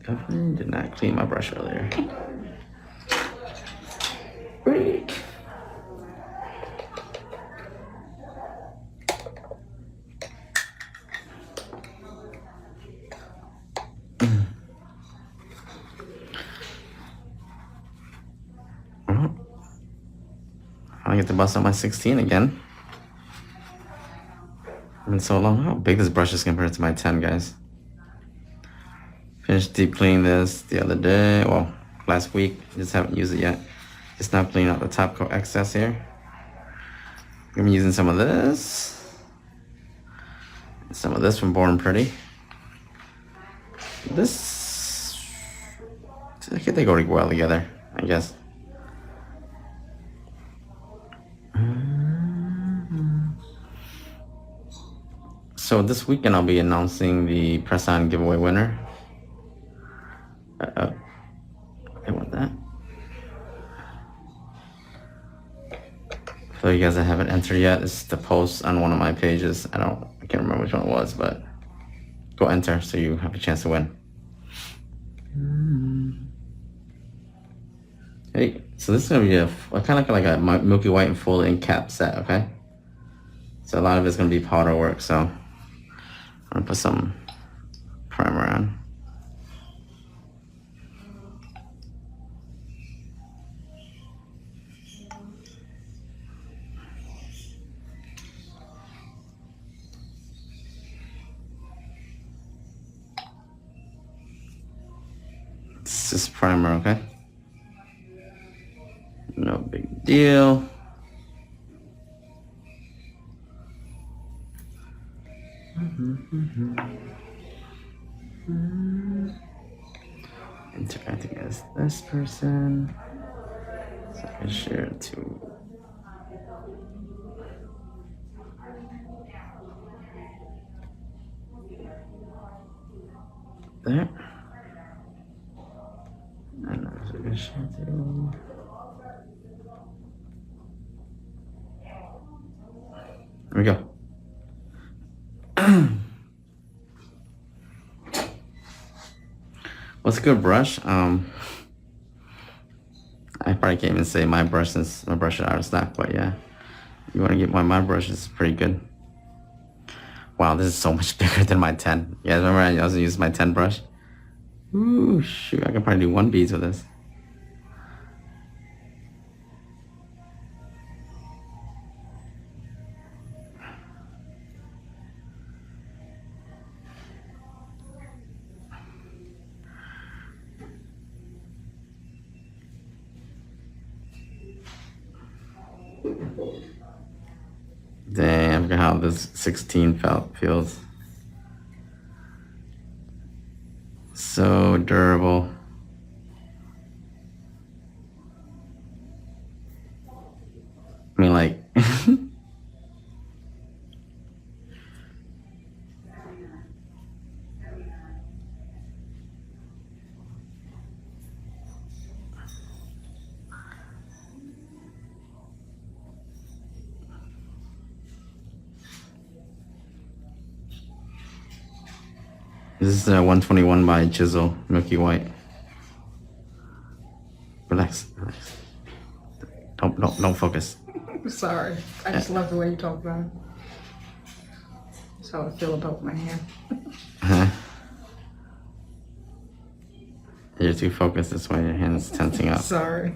Definitely did not clean my brush earlier. Break. I get to bust out my 16 again. It's been so long. How big this brush is compared to my 10, guys. Finished deep cleaning this the other day. Well, last week. Just haven't used it yet. Just now cleaning out the top coat excess here. I'm using some of this. Some of this from Born Pretty. This, I think they go well together, I guess. So this weekend I'll be announcing the press-on giveaway winner. I want that. For you guys that haven't entered yet, it's the post on one of my pages. I can't remember which one it was, but go enter so you have a chance to win. Hey, so this is gonna be a kind of like a milky white and full ink cap set, okay? So a lot of it's gonna be powder work, so I'm gonna put some primer on. It's just primer, okay? No big deal. Interacting as this person, so I can share it to. There. And I can share it to. There we go. What's a good brush? I probably can't even say my brush since my brush is out of stock, but yeah. You want to get my brush is pretty good. Wow, this is so much bigger than my 10. You guys remember I also used my 10 brush? Ooh, shoot, I can probably do 1 bead with this. Damn, look at how this 16 feels. So durable. I mean, like, this is 121 by Chisel, Milky White. Relax, relax. Don't focus. Sorry, I just love the way you talk about it. That's how I feel about my hair. You're too focused, that's why your hand's tensing up. Sorry.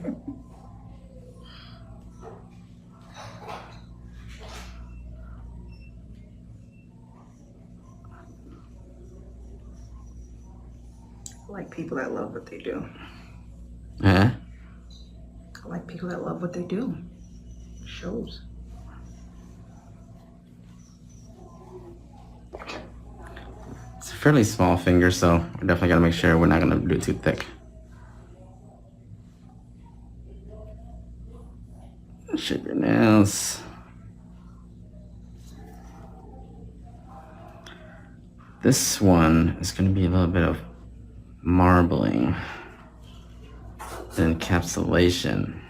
I like people that love what they do. Huh? I like people that love what they do. It shows. It's a fairly small finger, so we definitely gotta make sure we're not gonna do it too thick. Shape your nails. This one is gonna be a little bit of marbling, encapsulation.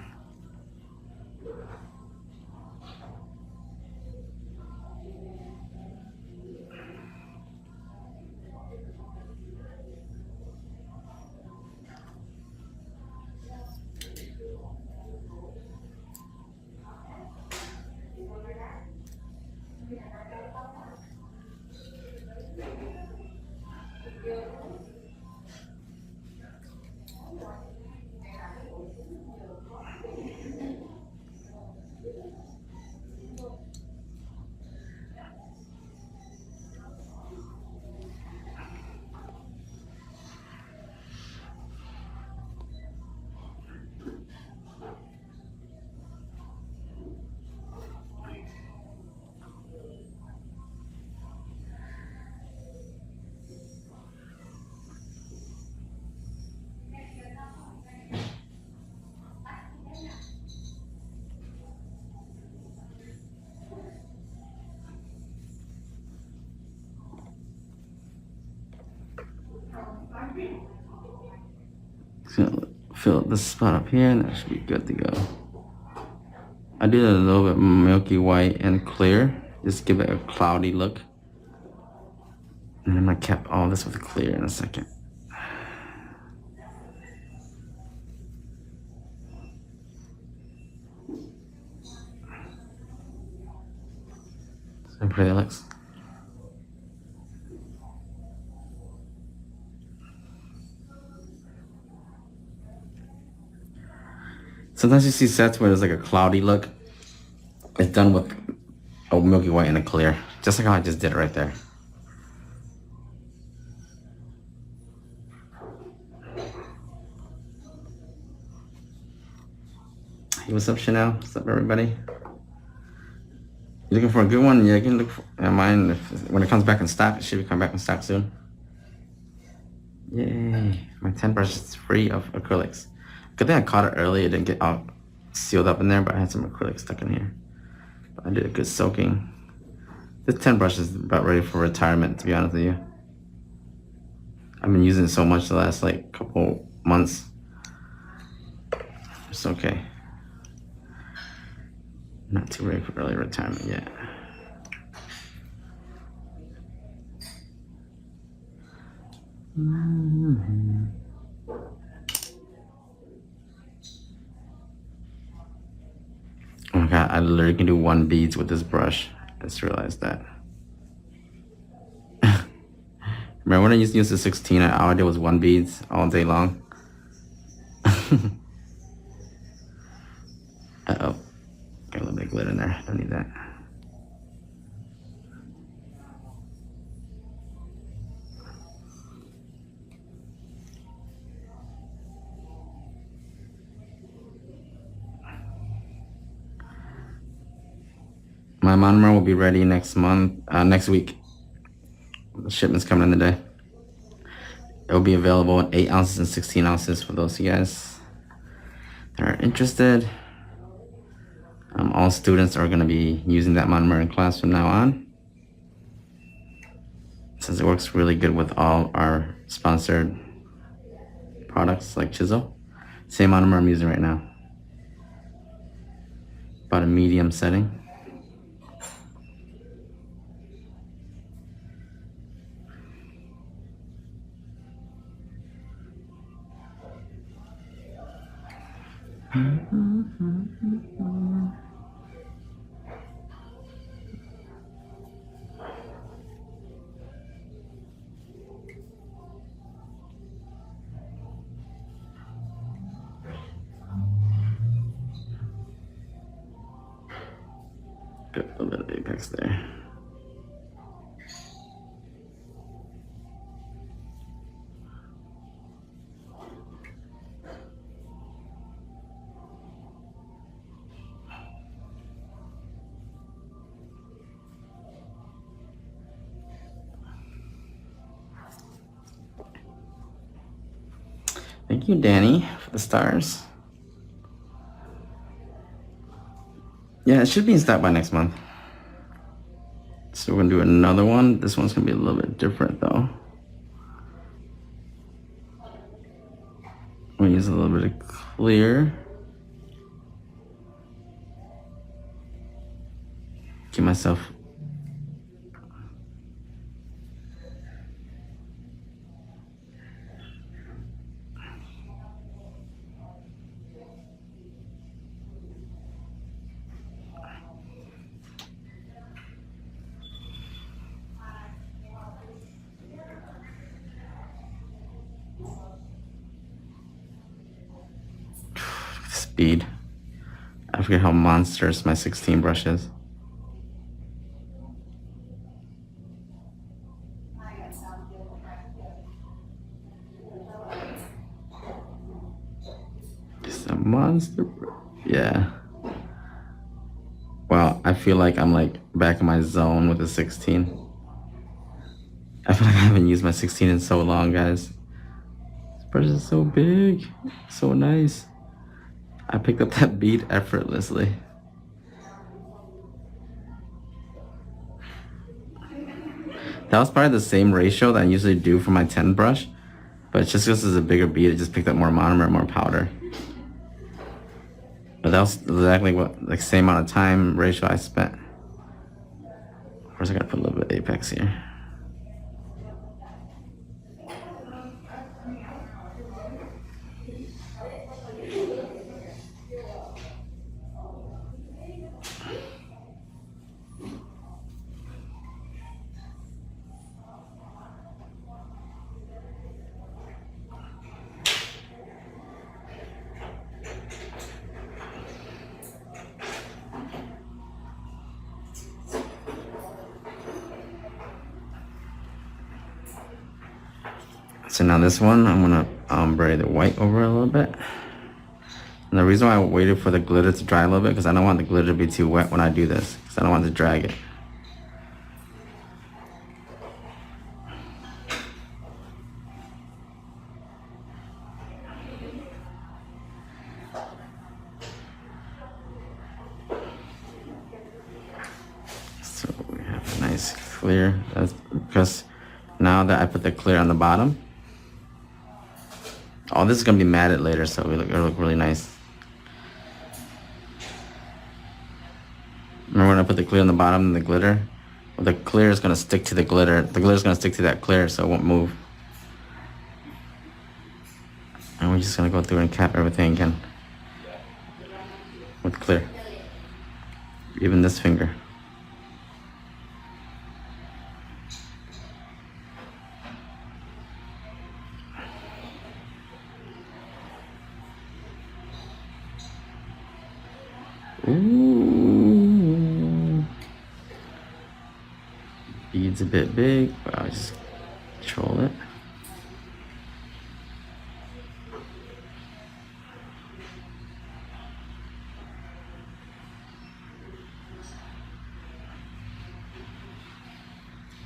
So fill this spot up here, and that should be good to go. I did a little bit milky white and clear, just give it a cloudy look. And then I cap all this with clear in a second. See how pretty that looks. Sometimes you see sets where there's like a cloudy look. It's done with a milky white and a clear, just like how I just did it right there. Hey, what's up, Chanel? What's up, everybody? You looking for a good one? Yeah, you can look for mine. When it comes back in stock, it should be coming back in stock soon. Yay! My 10 brush is free of acrylics. Good thing I caught it early. It didn't get all sealed up in there, but I had some acrylic stuck in here. But I did a good soaking. This 10 brush is about ready for retirement, to be honest with you. I've been using it so much the last like couple months. It's okay. Not too ready for early retirement yet. Oh my god, I literally can do 1 beads with this brush. I just realized that. Remember when I used to use the 16, all I did was 1 beads all day long? Uh-oh. Got a little bit of glitter in there. Don't need that. My monomer will be ready next week. The shipment's coming in today. It will be available in 8 ounces and 16 ounces for those of you guys that are interested. All students are going to be using that monomer in class from now on, since it works really good with all our sponsored products like Chisel. Same monomer I'm using right now. About a medium setting. Got a little bit of apex there. Thank you, Danny, for the stars. Yeah, it should be in stock by next month. So we're gonna do another one. This one's gonna be a little bit different though. I'm gonna use a little bit of clear. Give myself speed. I forget how monstrous my 16 brush is. It's a monster. Yeah. Wow, I feel like I'm like back in my zone with the 16. I feel like I haven't used my 16 in so long, guys. This brush is so big, so nice. I picked up that bead effortlessly. That was probably the same ratio that I usually do for my 10 brush, But just because it's a bigger bead, it just picked up more monomer, more powder. But that was exactly what, like, same amount of time ratio I spent. Of course, I gotta put a little bit of apex here. So now this one, I'm gonna ombre the white over a little bit. And the reason why I waited for the glitter to dry a little bit, because I don't want the glitter to be too wet when I do this, because I don't want to drag it. So we have a nice clear. That's because now that I put the clear on the bottom, all this is gonna be matted later, so it'll look really nice. Remember when I put the clear on the bottom and the glitter? Well, the clear is gonna stick to the glitter. The glitter is gonna stick to that clear, so it won't move. And we're just gonna go through and cap everything again with clear. Even this finger. Ooh. Bead's a bit big, but I'll just control it.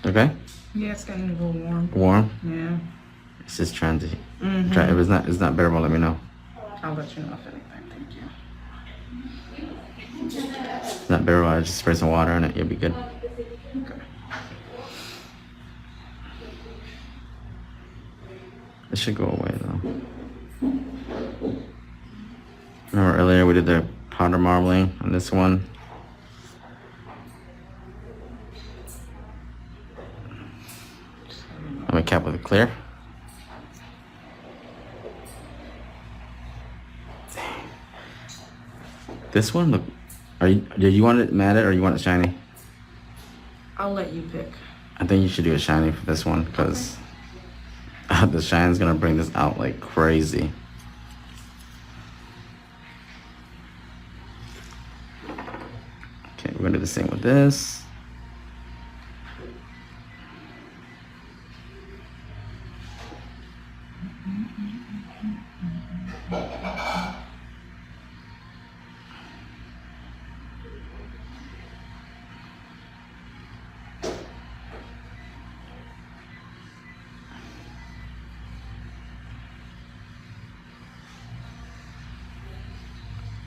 Okay? Yeah, it's getting a little warm. Warm? Yeah. It's just trying to try. If it's not bearable, let me know. I'll let you know if anything. Thank you. If it's not bearable, I'll just spray some water on it. You'll be good. Okay. It should go away though. Remember earlier we did the powder marbling on this one? I'm gonna cap with a clear. This one, look. Do you want it matted or you want it shiny? I'll let you pick. I think you should do it shiny for this one because the shine's gonna bring this out like crazy. Okay, we're gonna do the same with this.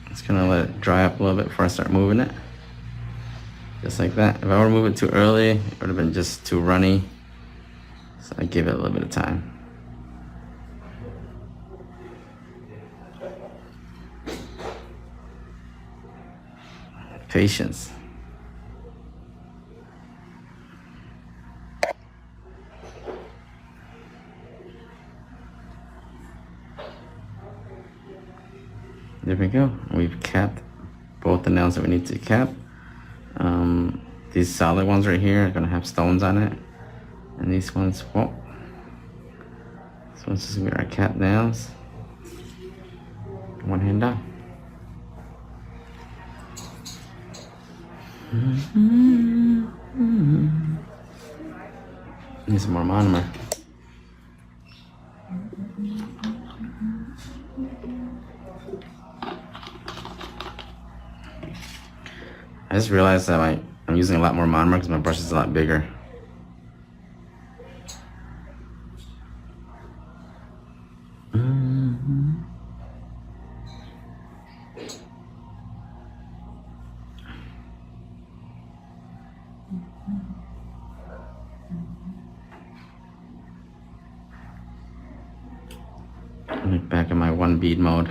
Just gonna let it dry up a little bit before I start moving it. Just like that. If I were to move it too early, it would have been just too runny. So I give it a little bit of time. Patience. There we go. We've capped both the nails that we need to cap. These solid ones right here are gonna have stones on it, and these ones won't. So it's just gonna be our cap nails. One hand down. Need some more monomer. I just realized that I'm using a lot more monomer because my brush is a lot bigger. I'm back in my one bead mode.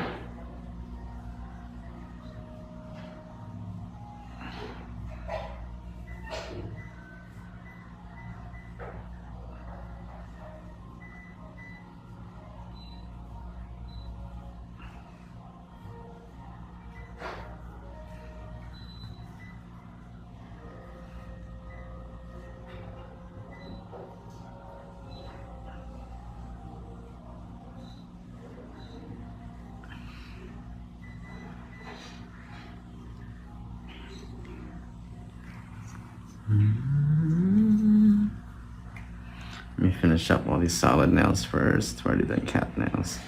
Let me finish up all these solid nails first, ready to cap nails.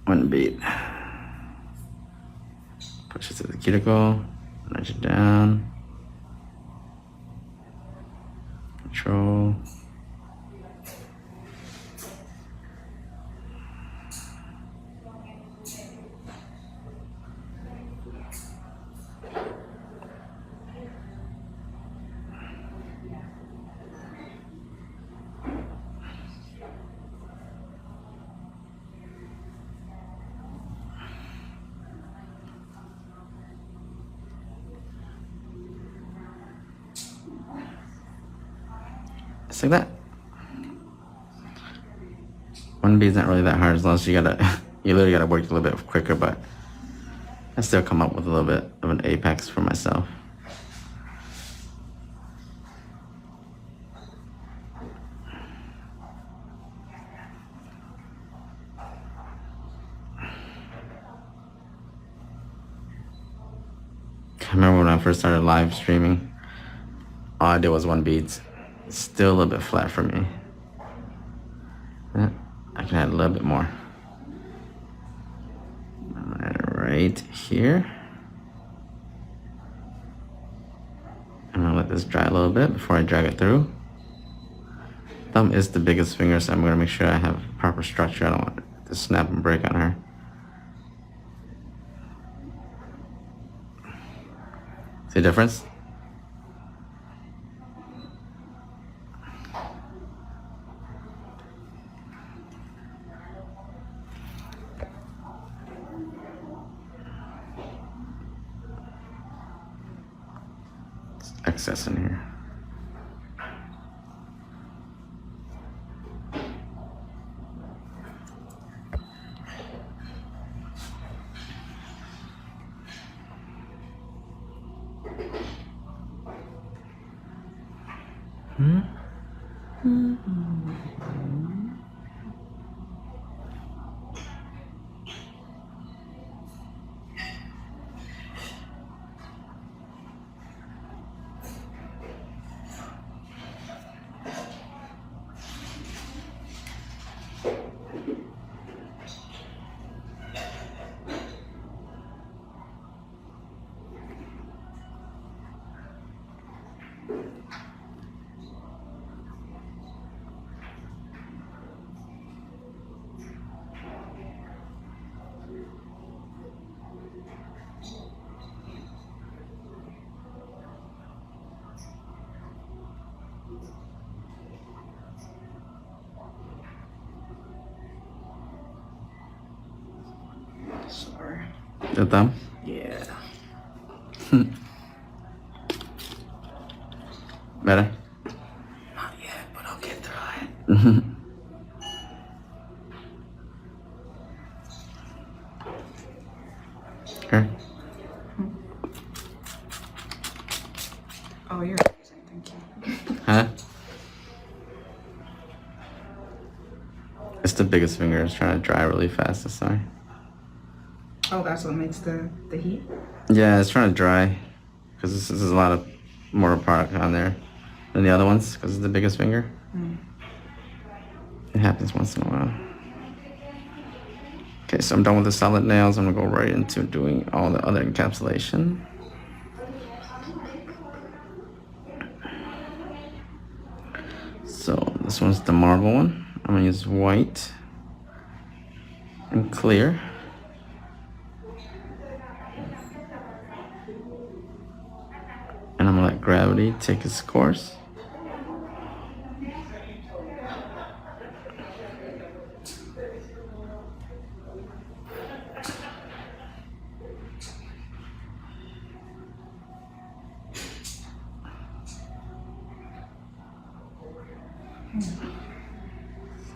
One bead. Push it to the cuticle, nudge it down. Control. Just like that. One bead's not really that hard as long as you literally gotta work a little bit quicker, but I still come up with a little bit of an apex for myself. I remember when I first started live streaming, all I did was one bead. Still a little bit flat for me. Yeah, I can add a little bit more. Right here. I'm gonna let this dry a little bit before I drag it through. Thumb is the biggest finger, so I'm gonna make sure I have proper structure. I don't want it to snap and break on her. See the difference? Excess in here. Sorry. The thumb? Yeah. Better? Not yet, but I'll get through it. Here. Oh, you're amazing. Thank you. Huh? It's the biggest finger. It's trying to dry really fast. Sorry. Oh, that's what makes the heat? Yeah, it's trying to dry because this is a lot of more product on there than the other ones because it's the biggest finger. It happens once in a while. Okay, so I'm done with the solid nails. I'm gonna go right into doing all the other encapsulation. So this one's the marble one. I'm gonna use white and clear. And I'm gonna let gravity take its course.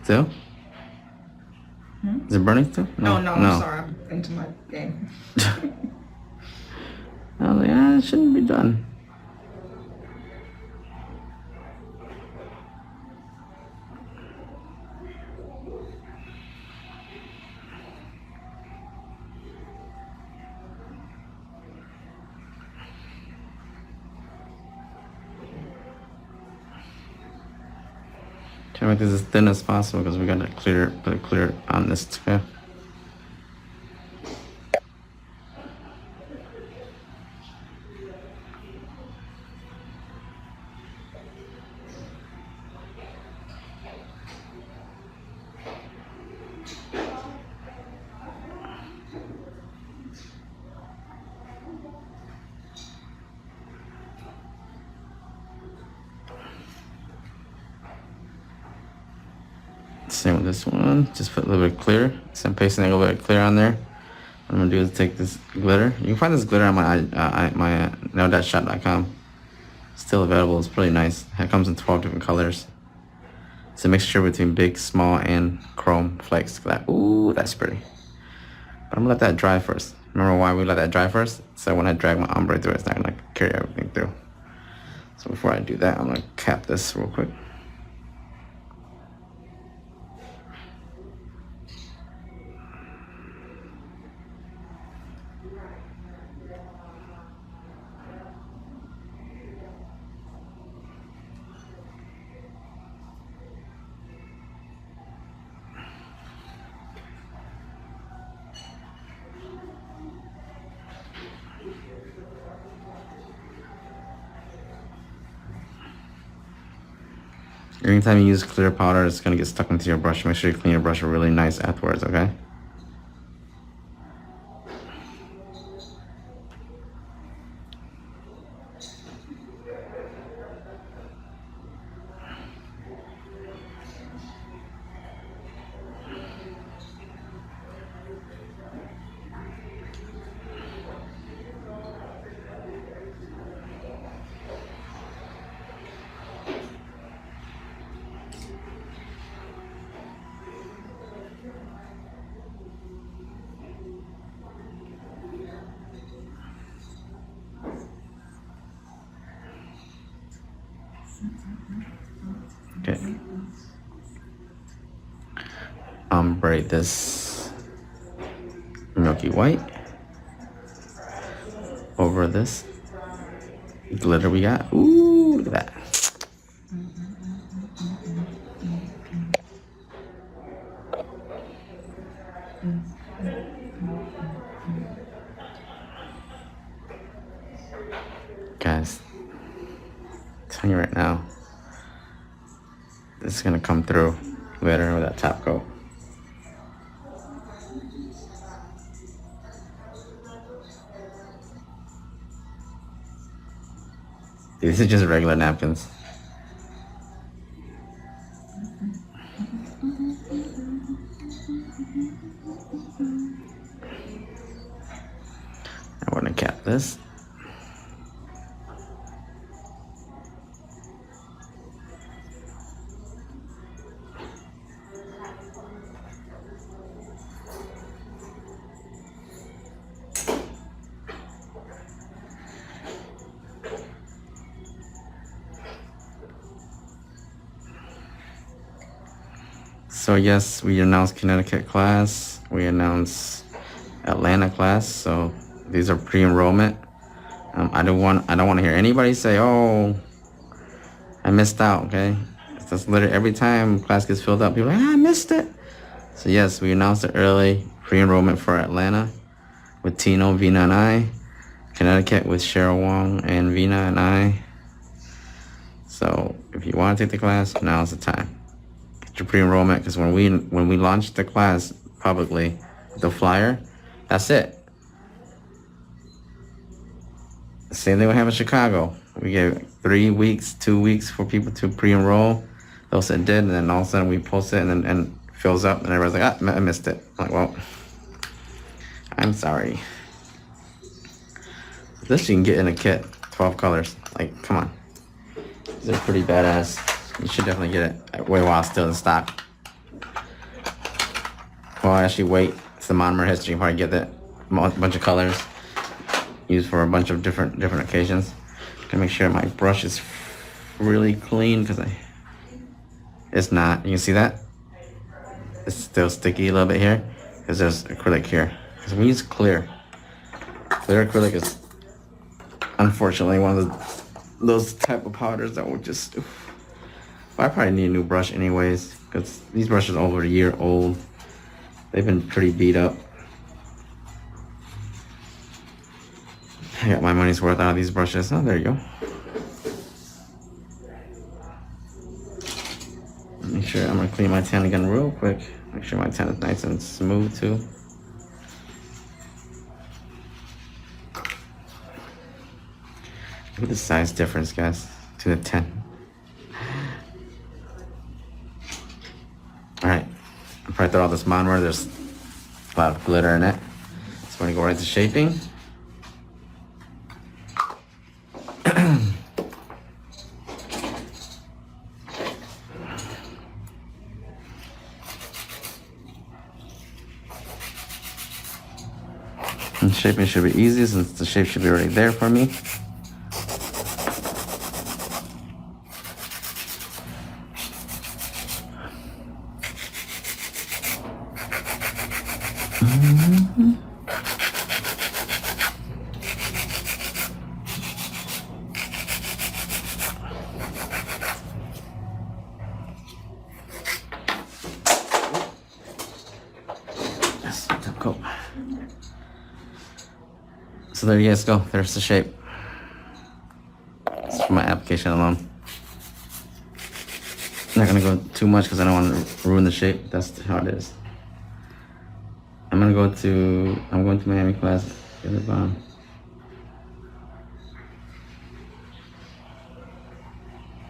Still? Is it burning still? No, I'm sorry. I'm into my game. I was like, it shouldn't be done. Try to make this as thin as possible because we got to put it clear on this too. Same with this one. Just put a little bit clear. So I'm pasting a little bit of clear on there. What I'm gonna do is take this glitter. You can find this glitter on my no-shop.com. Still available. It's pretty nice. It comes in 12 different colors. It's a mixture between big, small, and chrome flakes. Ooh, that's pretty. But I'm gonna let that dry first. Remember why we let that dry first? So when I drag my ombre through, it's not gonna carry everything through. So before I do that, I'm gonna cap this real quick. Anytime you use clear powder, it's gonna get stuck into your brush. Make sure you clean your brush really nice afterwards, okay? Okay. Ombre this milky white over this glitter we got. Ooh, look at that. Guys, I'm telling you right now, this is gonna come through later with that top coat. These are just regular napkins. I want to cap this. So yes, we announced Connecticut class. We announced Atlanta class. So these are pre-enrollment. I don't want to hear anybody say, "Oh, I missed out." Okay, that's literally every time class gets filled up, people are like, "I missed it." So yes, we announced it early pre-enrollment for Atlanta with Tino, Vina, and I. Connecticut with Cheryl Wong and Vina and I. So if you want to take the class, now's the time. Get your pre-enrollment, because when we launch the class publicly, the flyer, that's it. Same thing we have in Chicago. We gave 3 weeks, 2 weeks for people to pre-enroll. Those that did, and then all of a sudden we post it and it fills up, and everybody's like, I missed it. I'm like, well, I'm sorry. This you can get in a kit, 12 colors. Like, come on. These are pretty badass. You should definitely get it way while it's still in stock. Well, I actually wait. It's the monomer history. You probably get that a bunch of colors used for a bunch of different occasions. To make sure my brush is really clean because it's not. You can see that it's still sticky a little bit here because there's acrylic here. Because we use clear acrylic is unfortunately one of those type of powders that will just. I probably need a new brush anyways because these brushes are over a year old. They've been pretty beat up. I got my money's worth out of these brushes. Oh, there you go. Make sure I'm gonna clean my tan again real quick. Make sure my tan is nice and smooth too. Look at the size difference, guys, to the 10. All right, I'm probably throw all this monomer. There's a lot of glitter in it. So I'm gonna go right to shaping. And shaping should be easy since the shape should be already there for me. Yes, top coat. So there you guys go. There's the shape. It's for my application alone. I'm not gonna go too much because I don't want to ruin the shape. That's how it is. I'm going to Miami class. Get it on.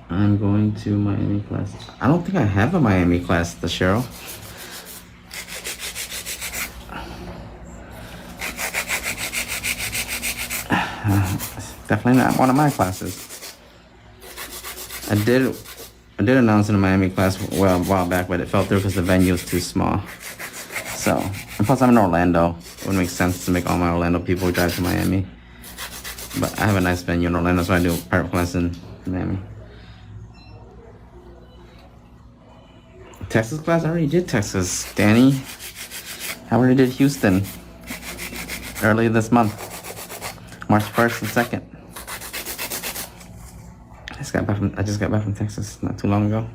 I'm going to Miami class. I don't think I have a Miami class, the Cheryl. Definitely not one of my classes. I did announce in a Miami class a while back, but it fell through because the venue was too small. So, and plus I'm in Orlando. It wouldn't make sense to make all my Orlando people drive to Miami. But I have a nice venue in Orlando, so I do a private class in Miami. Texas class? I already did Texas, Danny. I already did Houston early this month. March 1st and 2nd. I just got back from Texas not too long ago.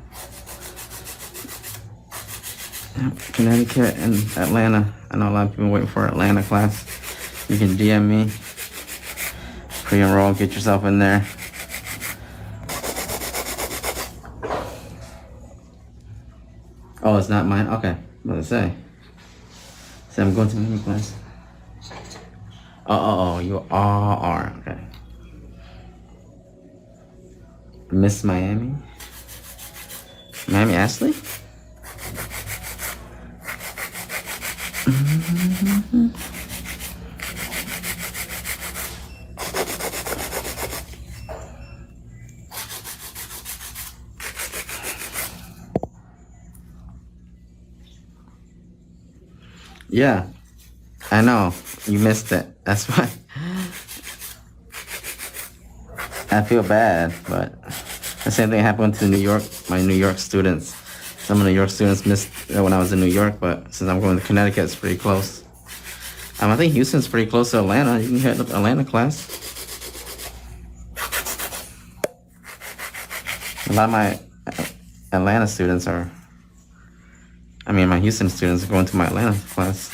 Connecticut and Atlanta. I know a lot of people waiting for Atlanta class. You can DM me. Pre-enroll, get yourself in there. Oh, it's not mine? Okay. What did I say? Say I'm going to Miami class. Oh, you are. Okay. Miss Miami? Miami Ashley? Yeah, I know. You missed it. That's why. I feel bad, but the same thing happened to my New York students. Some of the New York students missed when I was in New York, but since I'm going to Connecticut, it's pretty close. I think Houston's pretty close to Atlanta. You can hit the Atlanta class. A lot of my Atlanta students my Houston students are going to my Atlanta class.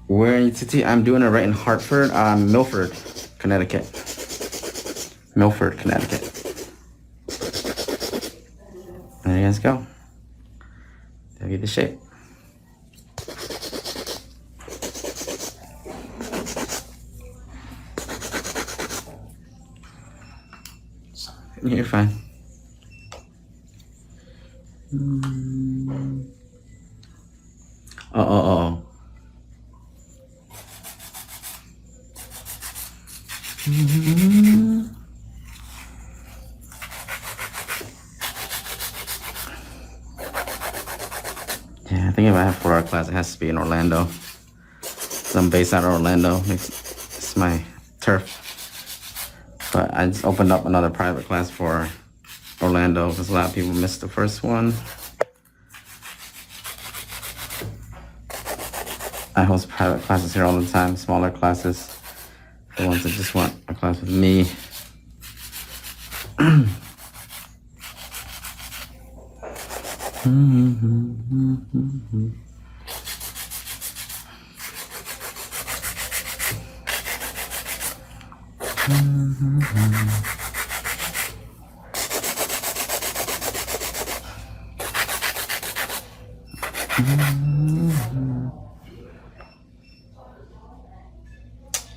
Where in UTT? I'm doing it right in Hartford, Milford, Connecticut. Milford, Connecticut. There you guys go. That'll give you the shape. You're fine. Oh. Yeah, I think if I have 4-hour class, it has to be in Orlando. So I'm based out of Orlando. It's my turf. But I just opened up another private class for Orlando because a lot of people missed the first one. I host private classes here all the time, smaller classes. The ones that just want a class with me.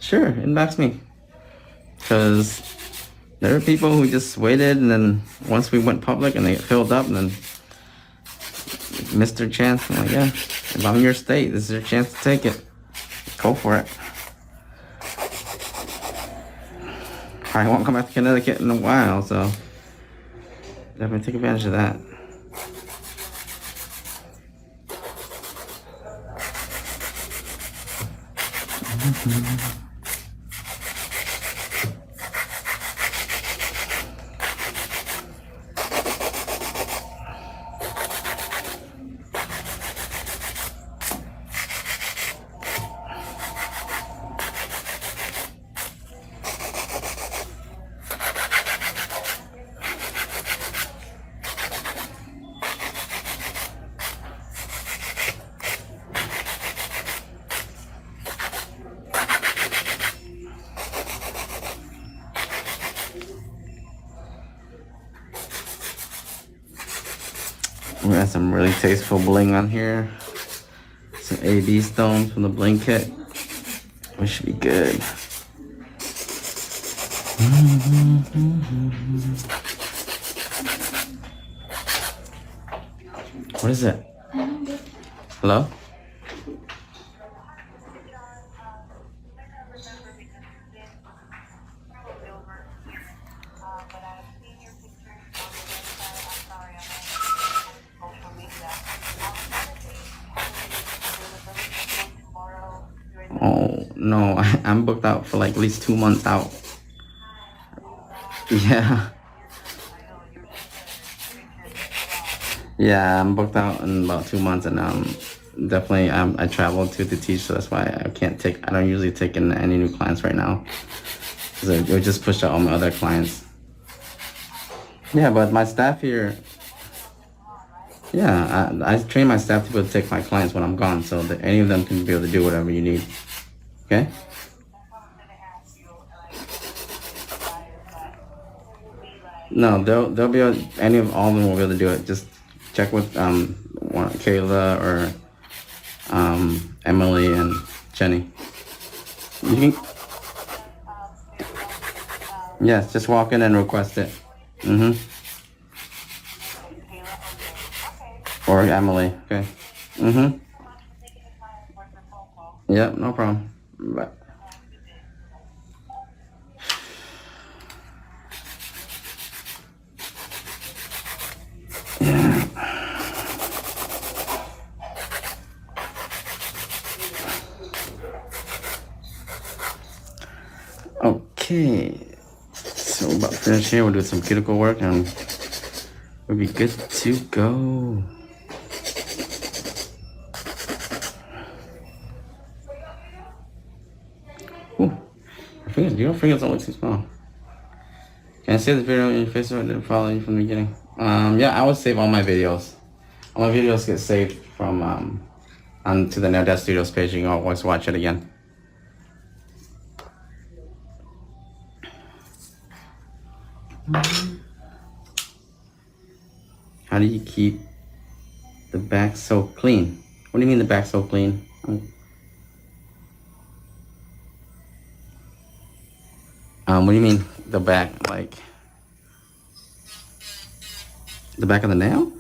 Sure, inbox me. Because there are people who just waited, and then once we went public and they filled up, and then missed their chance. I'm like, yeah, if I'm in your state, this is your chance to take it. Go for it. Probably won't come back to Connecticut in a while, so definitely take advantage of that. We got some really tasteful bling on here. Some AB stones from the bling kit. Which should be good. What is it? Hello? Oh, no, I'm booked out for like at least 2 months out. Yeah. Yeah, I'm booked out in about 2 months, and definitely I traveled to teach, so that's why I don't usually take in any new clients right now. Because it would just push out all my other clients. Yeah, but my staff here, yeah, I train my staff to be able to take my clients when I'm gone, so that any of them can be able to do whatever you need. Okay? No, they'll be able, all of them will be able to do it. Just check with Kayla or Emily and Jenny. You can, yes, just walk in and request it. Or Emily, okay. Yep, no problem. Bye. Okay, so we're about to finish here. We'll do some cuticle work and we'll be good to go. Ooh, your fingers don't look too small. Can I save the video on your Facebook? I didn't follow you from the beginning. Yeah, I would save all my videos. All my videos get saved from onto the Nail Dad Studios page. You can always watch it again. How do you keep the back so clean? What do you mean the back so clean? What do you mean the back? Like, The back of the nail?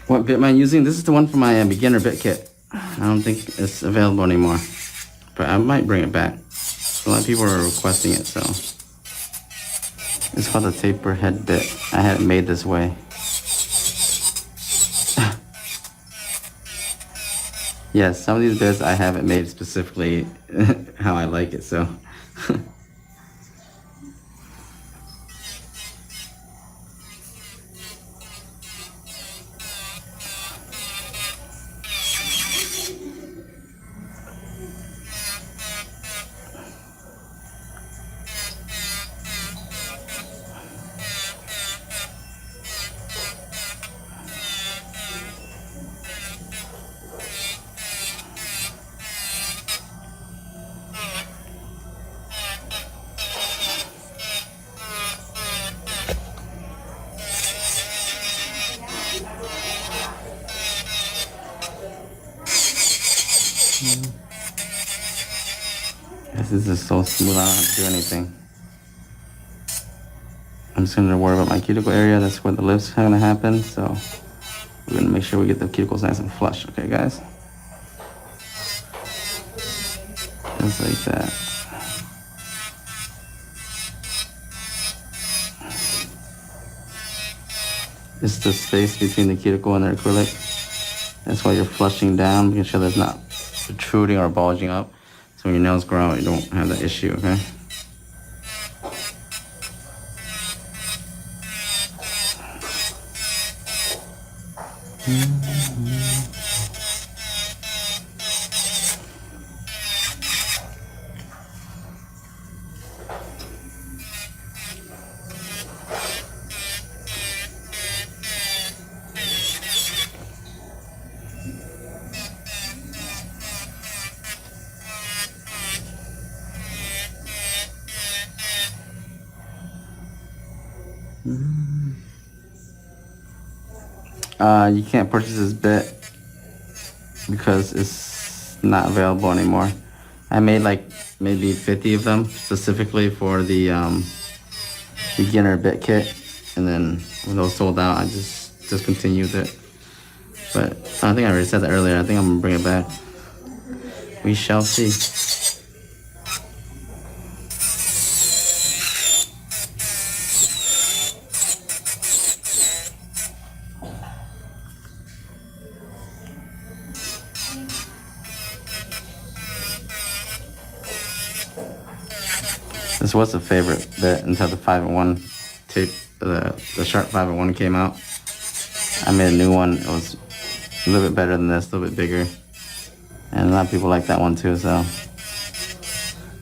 What bit am I using? This is the one for my beginner bit kit. I don't think it's available anymore, but I might bring it back. A lot of people are requesting it, so. It's called the taper head bit. I had it made this way. Yes, some of these bits I have it made specifically how I like it, so. This is so smooth, I don't have to do anything. I'm just gonna worry about my cuticle area. That's where the lift's gonna happen, so we're gonna make sure we get the cuticles nice and flush, okay guys? Just like that. It's the space between the cuticle and the acrylic. That's why you're flushing down, making sure there's not protruding or bulging up. So when your nails grow out, you don't have that issue, okay? You can't purchase this bit because it's not available anymore. I made like maybe 50 of them specifically for the beginner bit kit, and then when those sold out, I just discontinued it. But I think I already said that earlier. I think I'm gonna bring it back. We shall see. This was a favorite bit until the 5-in-1 tape, the Sharp 5-in-1 came out. I made a new one. It was a little bit better than this, a little bit bigger. And a lot of people like that one too, so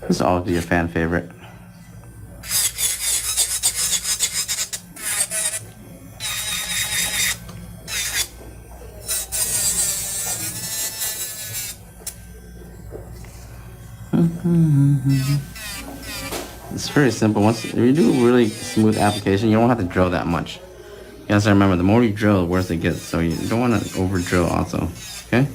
this will always be a fan favorite. It's very simple. Once you do a really smooth application, you don't have to drill that much. You have to remember, the more you drill, the worse it gets. So you don't want to over drill also, okay?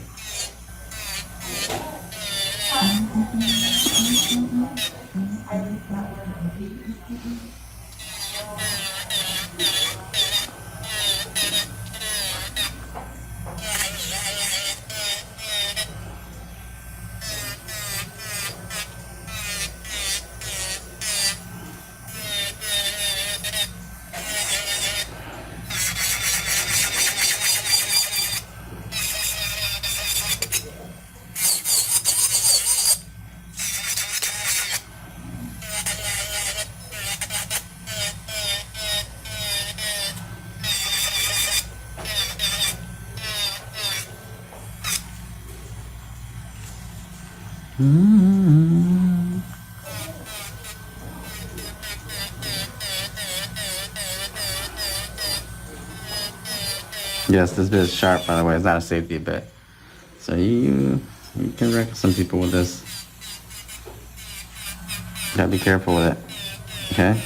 Yes, this bit is sharp, by the way. It's not a safety bit. So you can wreck some people with this. Gotta be careful with it. Okay?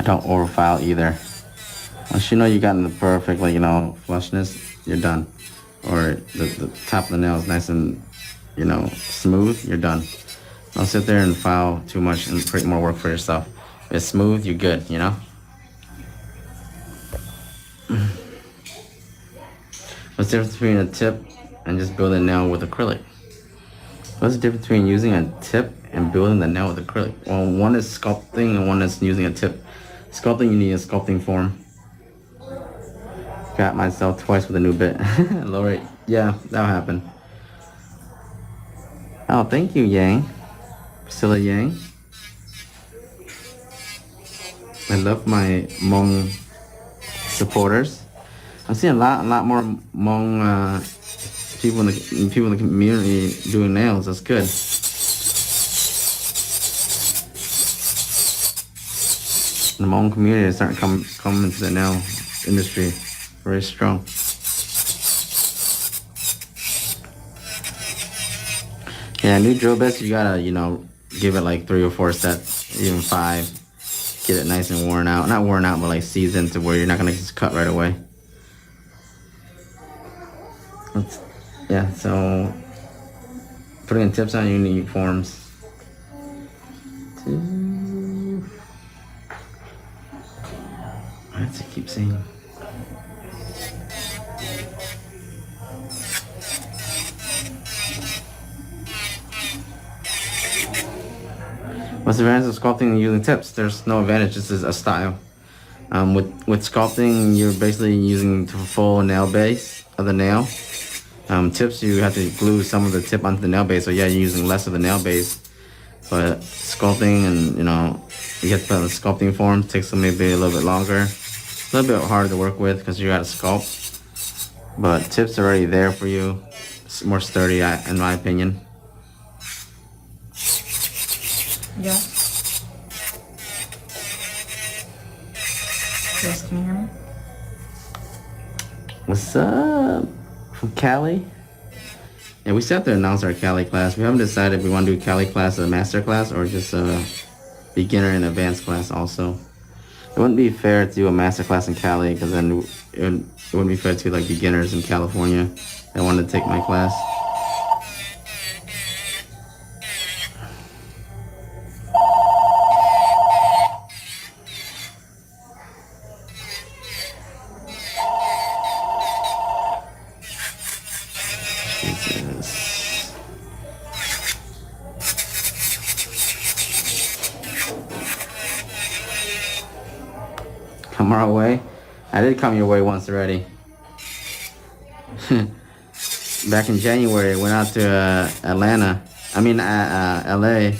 Don't overfile either. Once you know you got in the perfect, like, flushness, you're done. Or the top of the nail is nice and, smooth, you're done. Don't sit there and file too much and create more work for yourself. If it's smooth, you're good, What's the difference between a tip and just building a nail with acrylic? What's the difference between using a tip and building the nail with acrylic? Well, one is sculpting and one is using a tip. Sculpting, you need a sculpting form. Got myself twice with a new bit. Lord, yeah, that'll happen. Oh, thank you, Yang. Priscilla Yang. I love my Hmong supporters. I'm seeing a lot more Hmong people in the community doing nails. That's good. The Hmong community is starting to come into the nail industry very strong. Yeah, new drill bits, you gotta, give it like 3 or 4 sets, even 5. Get it nice and worn out. Not worn out, but like seasoned to where you're not gonna just cut right away. Yeah, so putting tips on, you need forms. I have to keep saying. What's the advantage of sculpting and using tips? There's no advantage. This is a style. With sculpting, you're basically using the full nail base of the nail. Tips, you have to glue some of the tip onto the nail base. So yeah, you're using less of the nail base. But sculpting and, you get the sculpting form, takes maybe a little bit longer. A little bit harder to work with because you got to sculpt. But tips are already there for you. It's more sturdy, in my opinion. Yeah. Yes, can you hear me? What's up? From Cali? Yeah, we still have to announce our Cali class. We haven't decided if we want to do Cali class as a master class or just a beginner and advanced class also. It wouldn't be fair to do a master class in Cali because then it wouldn't be fair to like beginners in California that want to take my class. Come our way? I did come your way once already. Back in January, I went out to Atlanta. LA.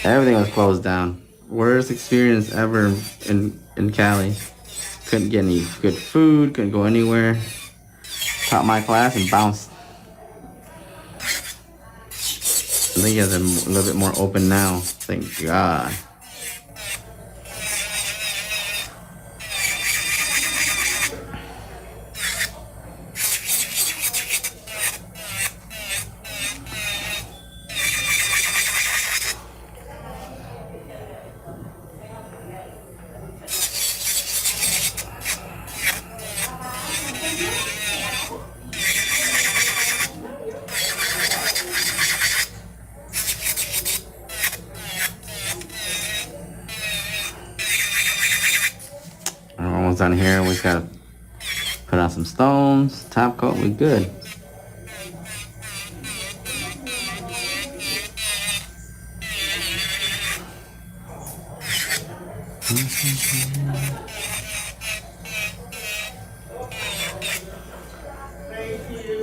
Everything was closed down. Worst experience ever in Cali. Couldn't get any good food, couldn't go anywhere. Taught my class and bounced. I think it's a little bit more open now. Thank God. Almost done here. We got Put on some stones, top coat, we good.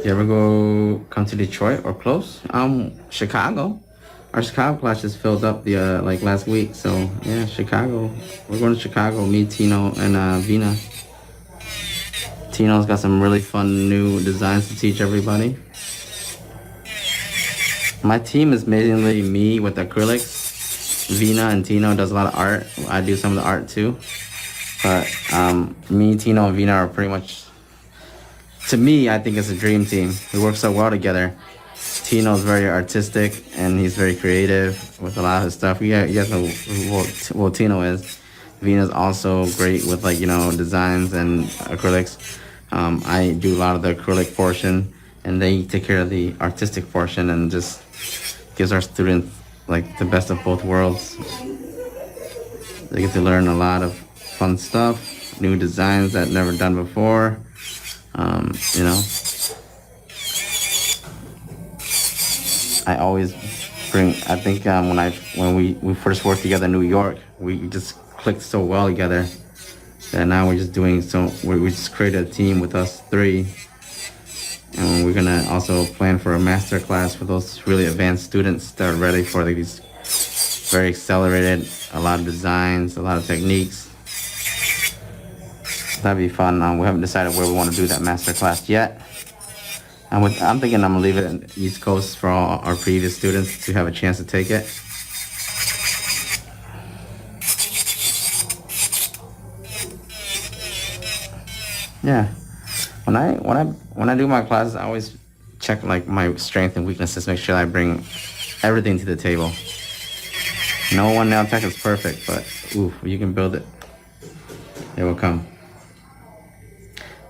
You ever come to Detroit or close? Chicago. Our Chicago class just filled up the like last week, so yeah, Chicago. We're going to Chicago. Me, Tino, and Vina. Tino's got some really fun new designs to teach everybody. My team is mainly me with acrylics. Vina and Tino does a lot of art. I do some of the art too. But me, Tino, and Vina are pretty much, to me, I think it's a dream team. We work so well together. Tino's very artistic and he's very creative with a lot of his stuff. You guys know what Tino is. Vina's also great with, like, you know, designs and acrylics. I do a lot of the acrylic portion and they take care of the artistic portion and just gives our students like the best of both worlds. They get to learn a lot of fun stuff, new designs that never done before. You know, I always bring, I think when we first worked together in New York, we just clicked so well together that now we're just doing we just created a team with us three. And we're gonna also plan for a master class for those really advanced students that are ready for these very accelerated, a lot of designs, a lot of techniques. That'd be fun. We haven't decided where we want to do that master class yet. I'm thinking I'm gonna leave it in the East Coast for all our previous students to have a chance to take it. Yeah. When I do my classes, I always check like my strengths and weaknesses, make sure I bring everything to the table. No one nail tech is perfect, but ooh, you can build it. It will come.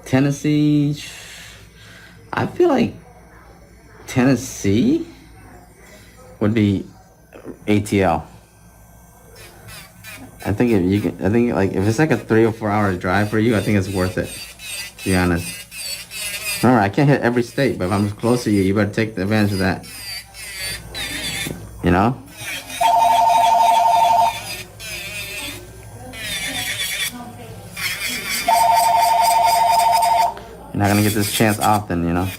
Tennessee, I feel like Tennessee would be ATL. I think if it's like a 3 or 4 hour drive for you, I think it's worth it, to be honest. Remember, I can't hit every state, but if I'm close to you, you better take advantage of that. You know? You're not gonna get this chance often, you know?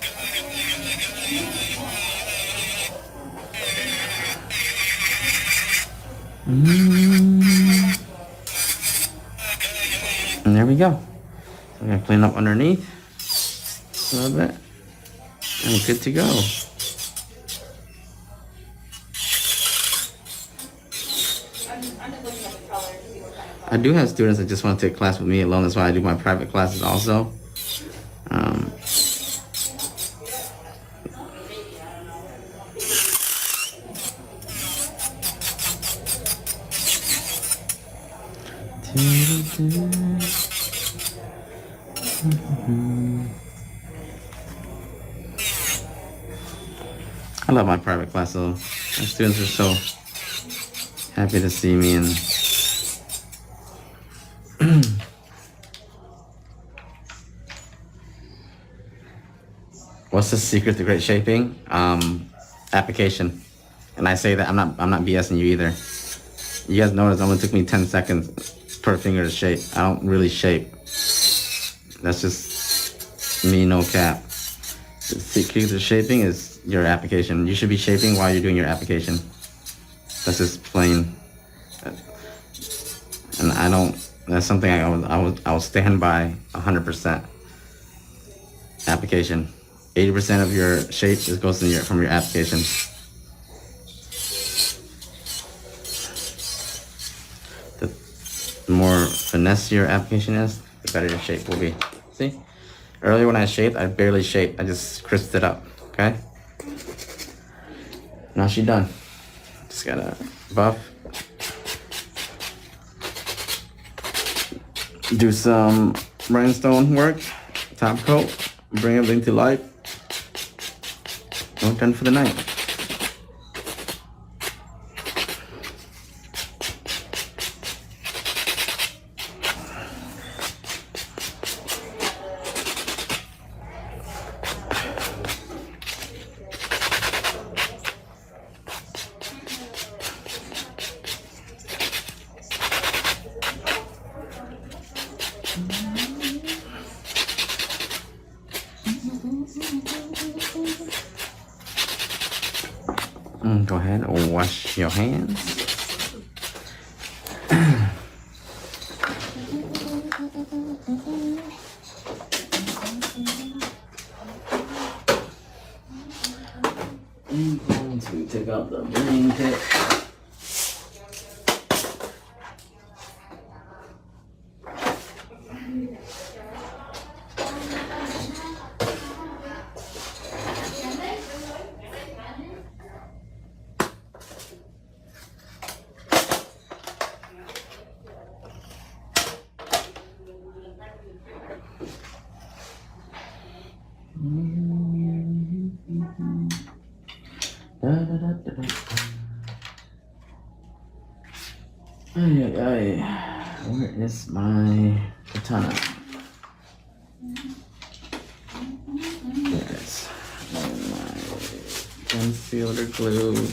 And there we go. So I'm gonna clean up underneath a little bit. And we're good to go. I do have students that just want to take class with me alone. That's why I do my private classes also. I love my private class though. My students are so happy to see me and what's the secret to great shaping? Application. And I say that I'm not BSing you either. You guys notice it only took me 10 seconds per finger to shape. I don't really shape. That's just me, no cap. The secret to shaping is your application. You should be shaping while you're doing your application. That's just plain. And that's something I will stand by 100%. Application. 80% of your shape goes from your application. The more finesse your application is, the better your shape will be. See? Earlier when I shaped, I barely shaped. I just crisped it up, okay? Now she's done. Just gotta buff. Do some rhinestone work, top coat, bring everything to life. We're done for the night. Go ahead and wash your hands. I'm going to take out the bling tip. Where is my katana? There it is. And my concealer glue.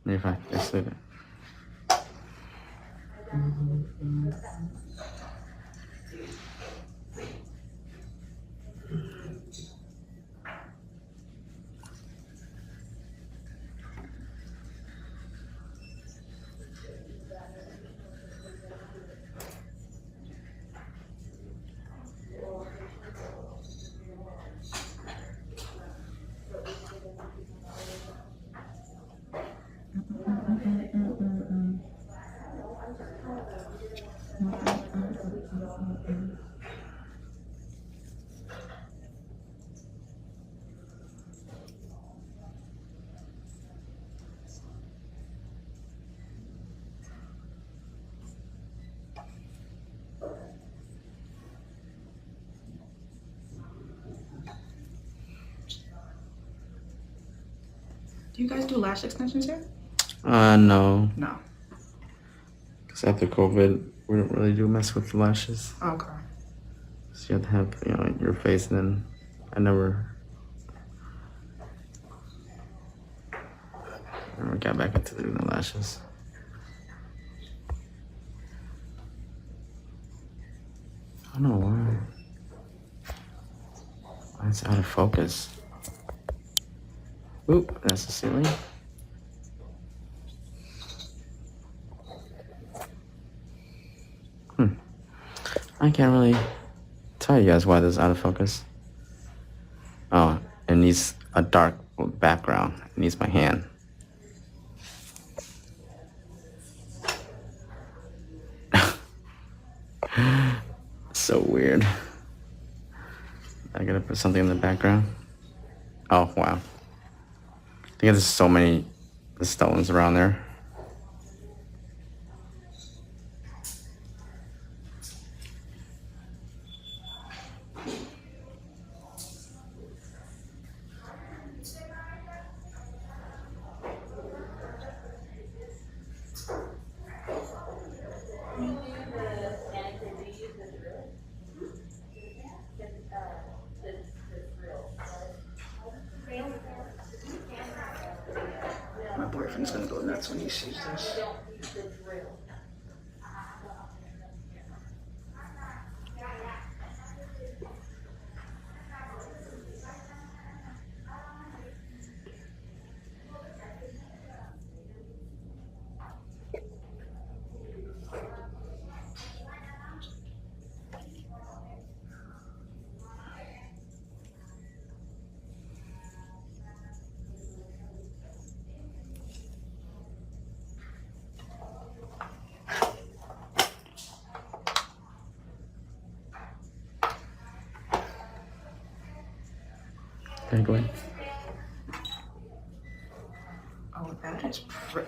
You're fine. Just leave it. Do you guys do lash extensions here? No. No. Because after COVID, we don't really do mess with the lashes. Okay. So you have to have, your face, and then I never got back into doing the lashes. I don't know why. Why it's out of focus. Oop, that's the ceiling. I can't really tell you guys why this is out of focus. Oh, it needs a dark background. It needs my hand. So weird. I gotta put something in the background. Oh, wow. I think there's so many stones around there. My boyfriend's gonna go nuts when he sees this. Okay, go ahead. Oh, that is pretty.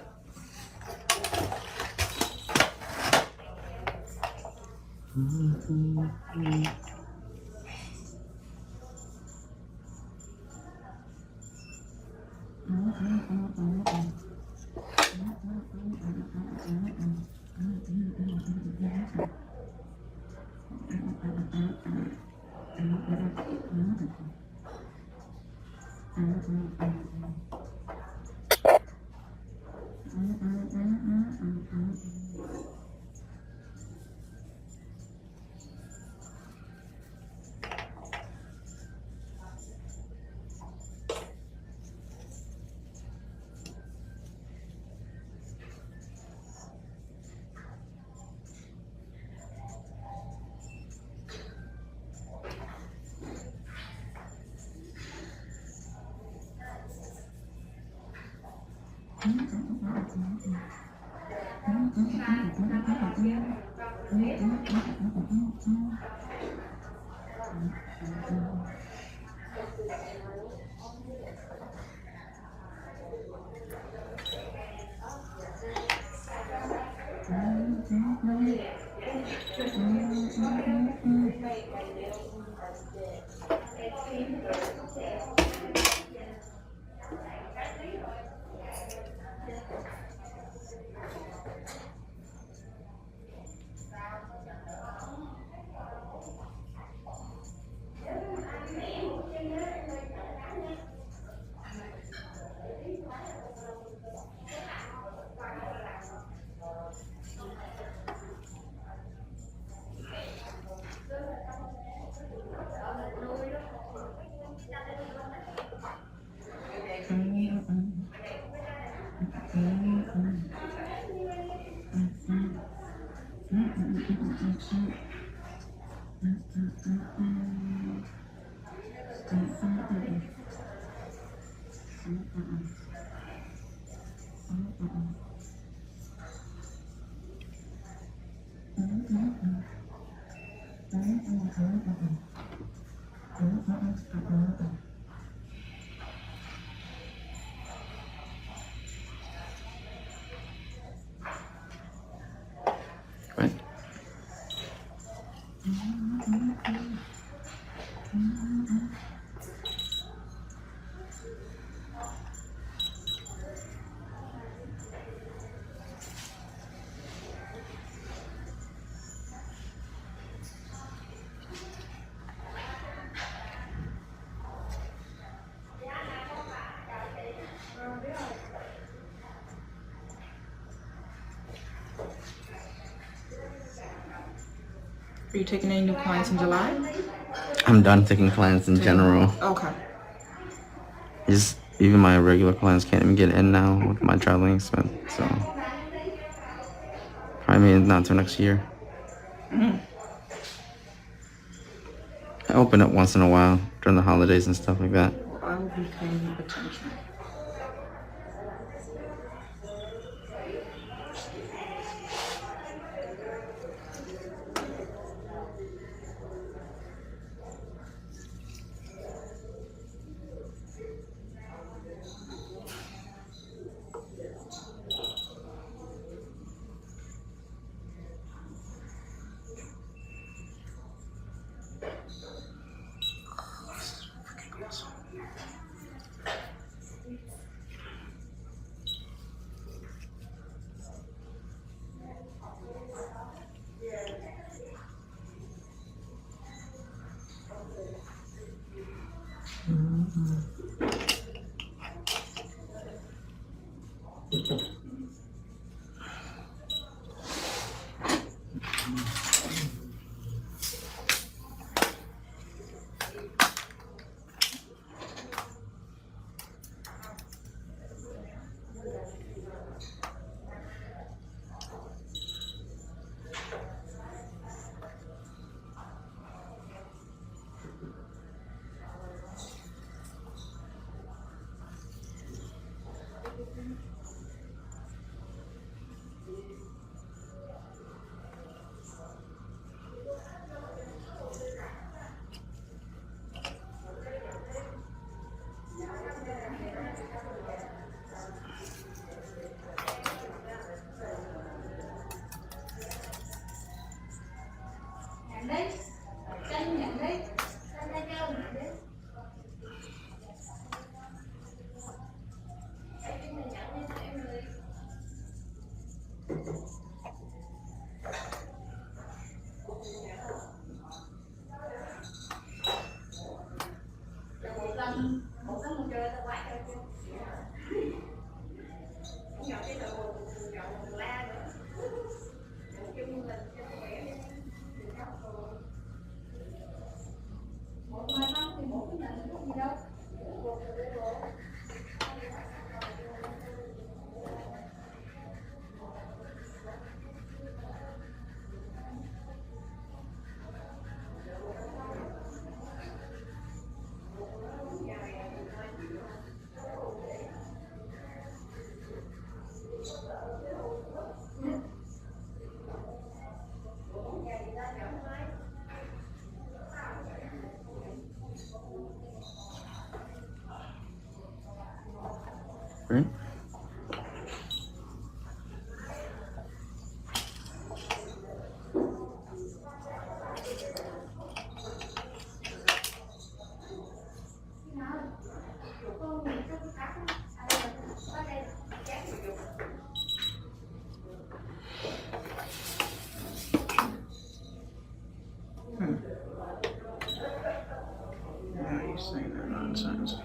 Right. Are you taking any new clients in July? I'm done taking clients in general. Okay. Just even my regular clients can't even get in now with my traveling expense. So probably not until next year. I open up once in a while during the holidays and stuff like that. Well, I will be paying attention. Right? Now you're saying that nonsense.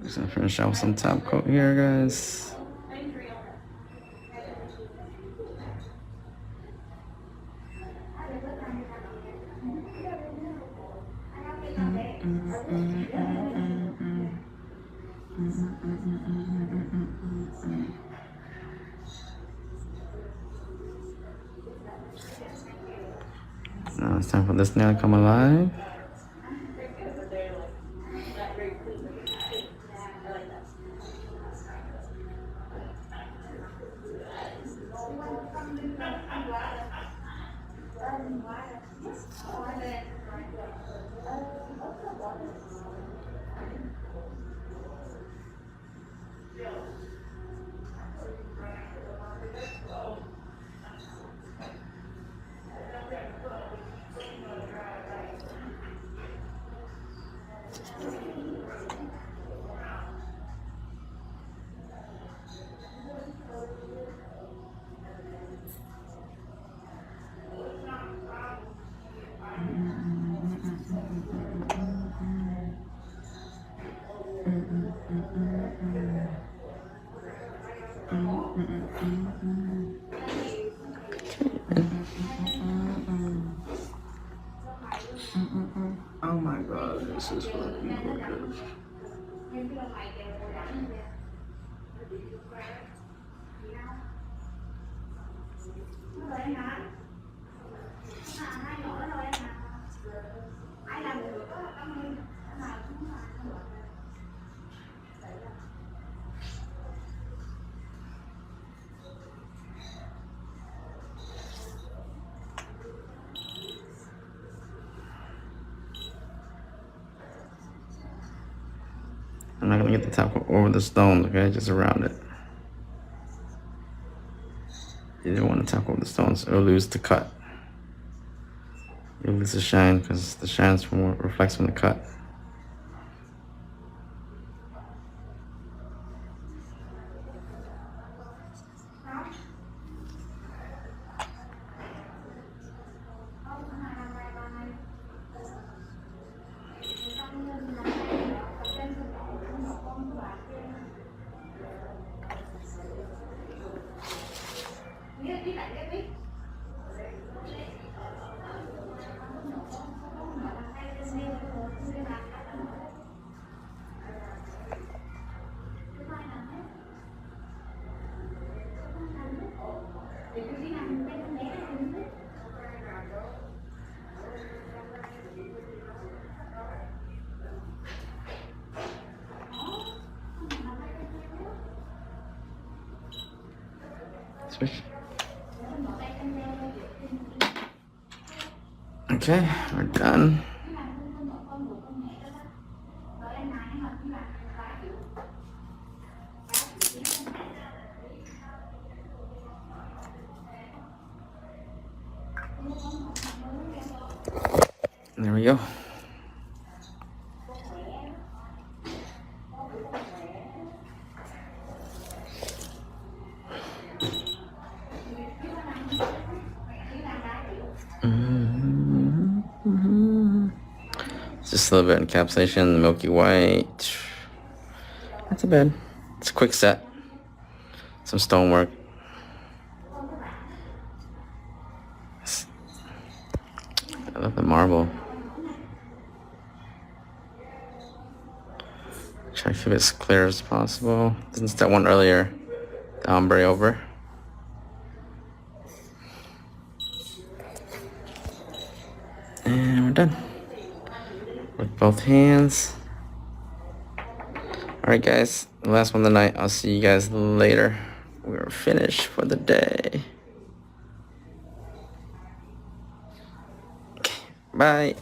Just gonna finish out with some top coat here, guys. Now it's time for this nail to come alive. Oh my god, this is fucking gorgeous. I'm not gonna get the top coat over the stones, okay? Just around it. You don't want to top over the stones, it'll lose the cut. You'll lose the shine because the shine reflects from the cut. Switch. Okay, we're done. There we go. Just a little bit of encapsulation, milky white. Not too bad. It's a quick set. Some stonework. I love the marble. Try to keep it as clear as possible. Since that one earlier, the ombre over. And we're done. With both hands. Alright guys, the last one of the night. I'll see you guys later. We're finished for the day. Okay, bye.